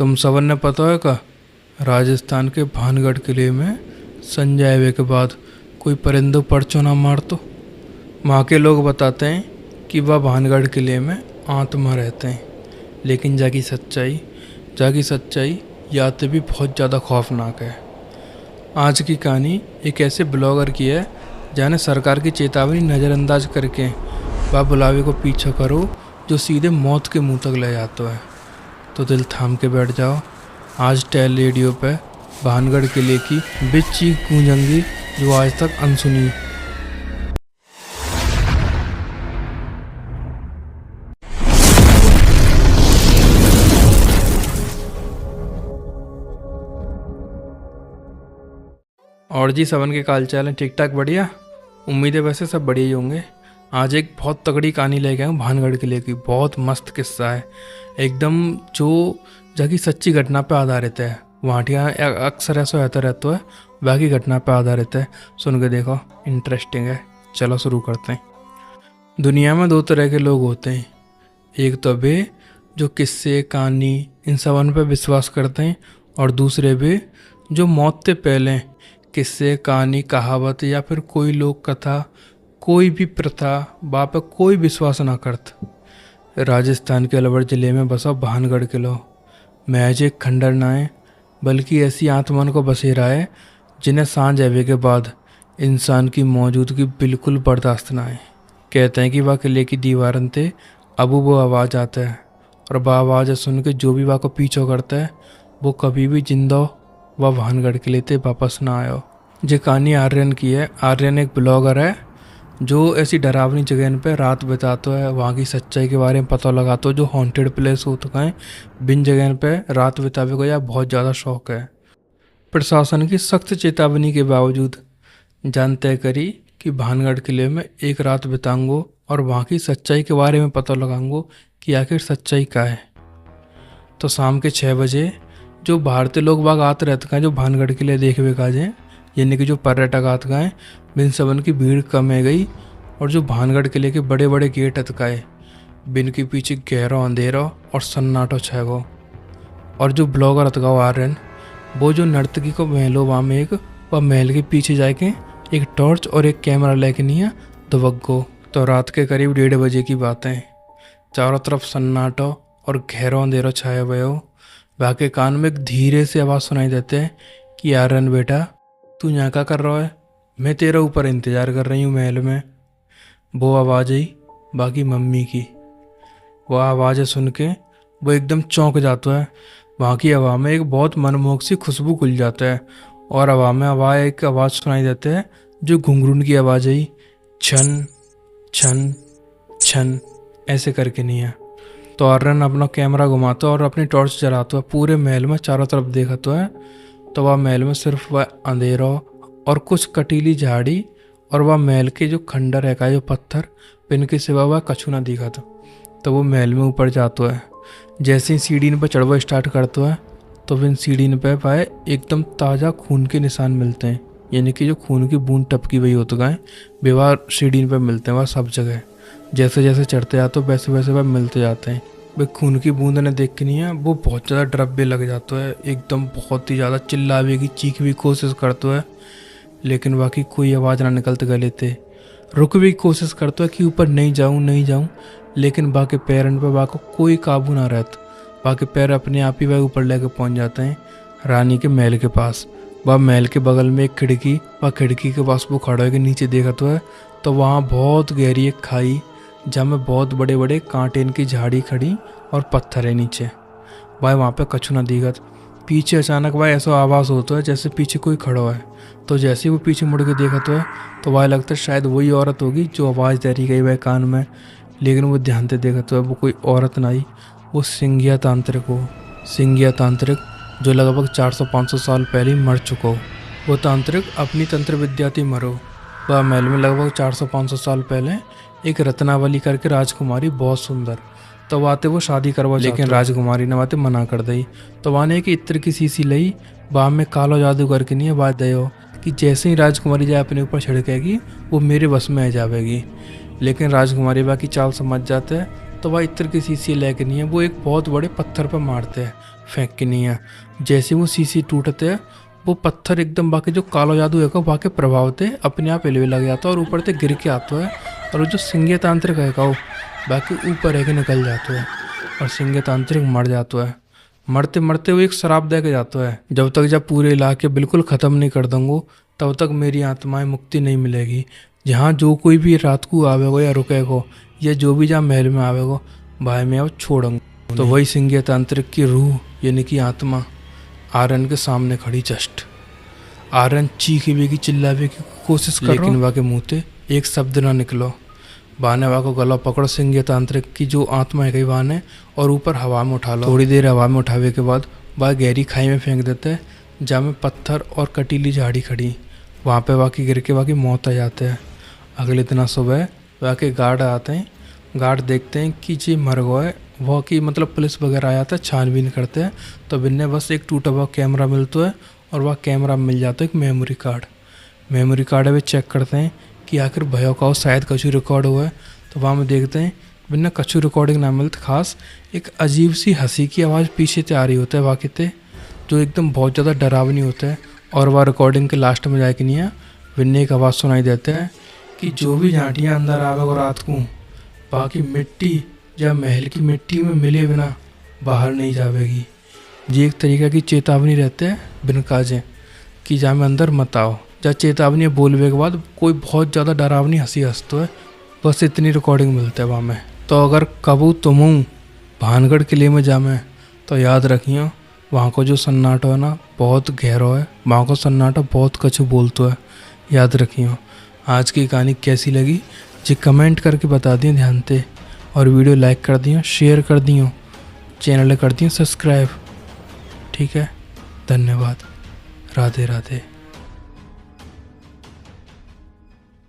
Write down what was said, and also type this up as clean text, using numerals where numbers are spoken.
तुम सबन ने पता है का राजस्थान के भानगढ़ किले में संजय आवे के बाद कोई परिंदों परचो ना मार तो। वहाँ के लोग बताते हैं कि वह भानगढ़ किले में आत्मा रहते हैं, लेकिन जाकी सच्चाई याद से भी बहुत ज़्यादा खौफनाक है। आज की कहानी एक ऐसे ब्लॉगर की है जाने सरकार की चेतावनी नज़रअंदाज करके वह बुलावे को पीछा करो जो सीधे मौत के मुंह तक ले जाता है। तो दिल थाम के बैठ जाओ, आज टेल रेडियो पे भानगढ़ किले की बिच चीख गूंजेंगी जो आज तक अनसुनी। और जी सबन के काल चाल हैं ठीक ठाक बढ़िया। उम्मीद है वैसे सब बढ़िया ही होंगे। आज एक बहुत तगड़ी कहानी लेके आया हूँ भानगढ़ किले की। बहुत मस्त किस्सा है एकदम, जो जगह सच्ची घटना पे आधारित है। वहाँ अक्सर ऐसा होता रहता है, बाकी घटना पे आधारित है। सुन के देखो, इंटरेस्टिंग है। चलो शुरू करते हैं। दुनिया में दो तरह के लोग होते हैं, एक तो वे जो किस्से कहानी इन सबन पे विश्वास करते हैं, और दूसरे वे जो मौत से पहले किस्से कहानी कहावत या फिर कोई लोक कथा कोई भी प्रथा बा पे कोई विश्वास ना करता। राजस्थान के अलवर जिले में बसा भानगढ़ किला महज एक खंडर ना है, बल्कि ऐसी आत्माओं को बसेरा है जिन्हें सांझ आवे के बाद इंसान की मौजूदगी बिल्कुल बर्दाश्त ना है। कहते हैं कि वह किले की दीवारन ते अब वो आवाज़ आता है, और वह आवाज़ सुन के जो भी वह को पीछा करता है वो कभी भी जिंदा वह भानगढ़ किले ते वापस ना आयो। ये कहानी आर्यन की है। आर्यन एक ब्लॉगर है जो ऐसी डरावनी जगह पे रात बिताता है, वहाँ की सच्चाई के बारे में पता लगाता है। जो हॉन्टेड प्लेस हो चुका है बिन जगह पे रात बितावे को या बहुत ज़्यादा शौक है। प्रशासन की सख्त चेतावनी के बावजूद जान तय करी कि भानगढ़ किले में एक रात बिताऊंगो और वहाँ की सच्चाई के बारे में पता लगाऊंगो कि आखिर सच्चाई क्या है। तो शाम के 6 बजे जो भारतीय लोग बाग आते रहते हैं जो भानगढ़ किले देखवे का जाए, यानी कि जो पर्यटक आते हैं, बिन सबन की भीड़ कम है गई। और जो भानगढ़ किले के बड़े बड़े गेट अटकाए, बिन के पीछे गहरा अंधेरा और सन्नाटो छह गो। और जो ब्लॉगर अतगाओ आर्यन, वो जो नर्तकी को महलो वहाँ में एक वह महल के पीछे जाके एक टॉर्च और एक कैमरा लेके नहीं है दुबक गो। तो रात के करीब 1:30 बजे की बात है। चारों तरफ सन्नाटो और गहरा अंधेरा छाया हुआ हो। वहाँ के कान में एक धीरे से आवाज़ सुनाई देते हैं कि आर्यन बेटा, तू यहाँ क्या कर रहा है? मैं तेरा ऊपर इंतज़ार कर रही हूँ महल में। वो आवाज़ आई बाकी मम्मी की। वह आवाज़ सुन के वो एकदम चौंक जाता है। वहाँ की हवा में एक बहुत मनमोहक सी खुशबू खुल जाता है, और हवा में एक आवाज़ सुनाई देते हैं जो घुंघरून की आवाज़ आई, छन छन छन ऐसे करके नहीं है। तो आर्यन अपना कैमरा घुमाता है और अपनी टॉर्च जलाता है। पूरे महल में चारों तरफ देखता है तो वह महल में सिर्फ वह अंधेरा और कुछ कटीली झाड़ी और वह महल के जो खंडर है का जो पत्थर, पिन के सिवा वह कछु ना दिखा था। तो वो महल में ऊपर जाता है। जैसे ही सीढ़ी पर चढ़वा स्टार्ट करता है तो फिर सीढ़ी पे वह एकदम ताज़ा खून के निशान मिलते हैं, यानी कि जो खून की बूंद टपकी हुई होती है बेवार सीढ़ी पे मिलते हैं वह सब जगह। जैसे जैसे चढ़ते जाते हो वैसे वैसे वह मिलते जाते हैं। भाई खून की बूंद ने देख के नहीं है, वो बहुत ज़्यादा डरबे लग जाता है, एकदम बहुत ही ज़्यादा चिल्लावे की चीख भी कोशिश करता है, लेकिन बाकी कोई आवाज़ ना निकलते गले थे। रुक भी कोशिश करता है कि ऊपर नहीं जाऊँ, लेकिन बाकी पैरन पर बाकी कोई काबू ना रहता। बाकी पैर अपने आप ही वह ऊपर लेके पहुँच जाते हैं रानी के महल के पास। वह महल के बगल में एक खिड़की, वह खिड़की के पास वो खड़ा होकर नीचे देखा है तो वहाँ बहुत गहरी एक खाई जहाँ में बहुत बड़े बड़े कांटेन की झाड़ी खड़ी और पत्थर है नीचे। भाई वहाँ पे कछु ना दिखत। पीछे अचानक भाई ऐसा आवाज़ होता है जैसे पीछे कोई खड़ा है। तो जैसे ही वो पीछे मुड़ के देखा तो भाई लगता है शायद वही औरत होगी जो आवाज़ दे रही गई वह कान में, लेकिन वो ध्यान से देखा तो वो कोई औरत ना आई, वो सिंगिया तांत्रिक हो। सिंगिया तांत्रिक जो लगभग 400-500 साल पहले मर चुका हो। वो तांत्रिक अपनी तंत्र विद्या थी मरो। वह महल में लगभग 400-500 साल पहले एक रत्नावली करके राजकुमारी बहुत सुंदर, तो वाते वो शादी करवा, लेकिन राजकुमारी ने वाते मना कर दी। तो वहाँ ने एक इत्र की शीशी लई, वहाँ में कालो जादू करके नहीं है बात दयो कि जैसे ही राजकुमारी जाए अपने ऊपर छिड़केगी वो मेरे बस में आ जाएगी। लेकिन राजकुमारी बा की चाल समझ जाते हैं तो वह इत्र की शीशी लेके नहीं है, वो एक बहुत बड़े पत्थर पर मारते हैं। फेंक के नहीं है। जैसे वो शीशी टूटते हैं वो पत्थर एकदम बाकी जो कालो जादू है बाकी प्रभाव थे अपने आप हिलवे लग जाता है और ऊपर से गिर के आता है। और वो जो सिंह तांत्रिक है वो बाकी ऊपर है निकल जाता है और सिंह तांत्रिक मर जाता है। मरते मरते वो एक शराब दे के जाता है, जब पूरे इलाके बिल्कुल ख़त्म नहीं कर दूंगा तब तक मेरी आत्माएं मुक्ति नहीं मिलेगी। जहाँ जो कोई भी रात को आवेगो या रुकेगो या जो भी जहाँ महल में आवेगो भाई मैं अब छोड़ूंगा। तो वही सिंह तांत्रिक की रूह यानी कि आत्मा आर्यन के सामने खड़ी जस्ट। आर्यन चीखी भी की चिल्लावे की कोशिश कर लेकिन वहाँ के मुँह से एक शब्द ना निकलो। बाने वा को गला पकड़ सिंह तांत्रिक की जो आत्मा है गई वाने और ऊपर हवा में उठा लो। थोड़ी देर हवा में उठावे के बाद वह गहरी खाई में फेंक देते हैं जहाँ में पत्थर और कटीली झाड़ी खड़ी। वहाँ पे वाकई गिर के वाकई मौत आ जाते हैं। अगले दिन सुबह वाकई गार्ड आते हैं। गार्ड देखते हैं कि जी मर गया है वह की मतलब पुलिस वगैरह आ जाता है, छानबीन करते हैं। तो बिन्ने बस एक टूटा हुआ कैमरा मिलता है और वह कैमरा मिल जाता है एक मेमोरी कार्ड है। वे चेक करते हैं कि आखिर भयो का शायद कछु रिकॉर्ड हुआ है। तो वहाँ में देखते हैं बिना कछु रिकॉर्डिंग ना मिलते खास एक अजीब सी हंसी की आवाज़ पीछे से आ रही होता है वाकई ते जो एकदम बहुत ज़्यादा डरावनी होता है। और वह रिकॉर्डिंग के लास्ट में जाके नहीं है बिन्ने एक आवाज़ सुनाई देते हैं कि जो भी झांटियाँ अंदर आवेगा रात को बाकी मिट्टी या महल की मिट्टी में मिले बिना बाहर नहीं जावेगी। ये एक तरीका की चेतावनी रहते हैं बिन काजे कि जहाँ में अंदर मत आओ। जब चेतावनी बोलने के बाद कोई बहुत ज़्यादा डरावनी हंसी हंसतो है। बस इतनी रिकॉर्डिंग मिलता है वहाँ में। तो अगर कबू तुम भानगढ़ किले में जामे तो याद रखियो वहाँ को जो सन्नाटो है ना बहुत गहरा है। वहाँ को सन्नाटो बहुत कछु बोलतो है, याद रखियो। आज की कहानी कैसी लगी जी कमेंट करके बता दियो ध्यान से। और वीडियो लाइक कर दियो, शेयर कर दियो, चैनल कर दियो सब्सक्राइब। ठीक है, धन्यवाद। राधे राधे।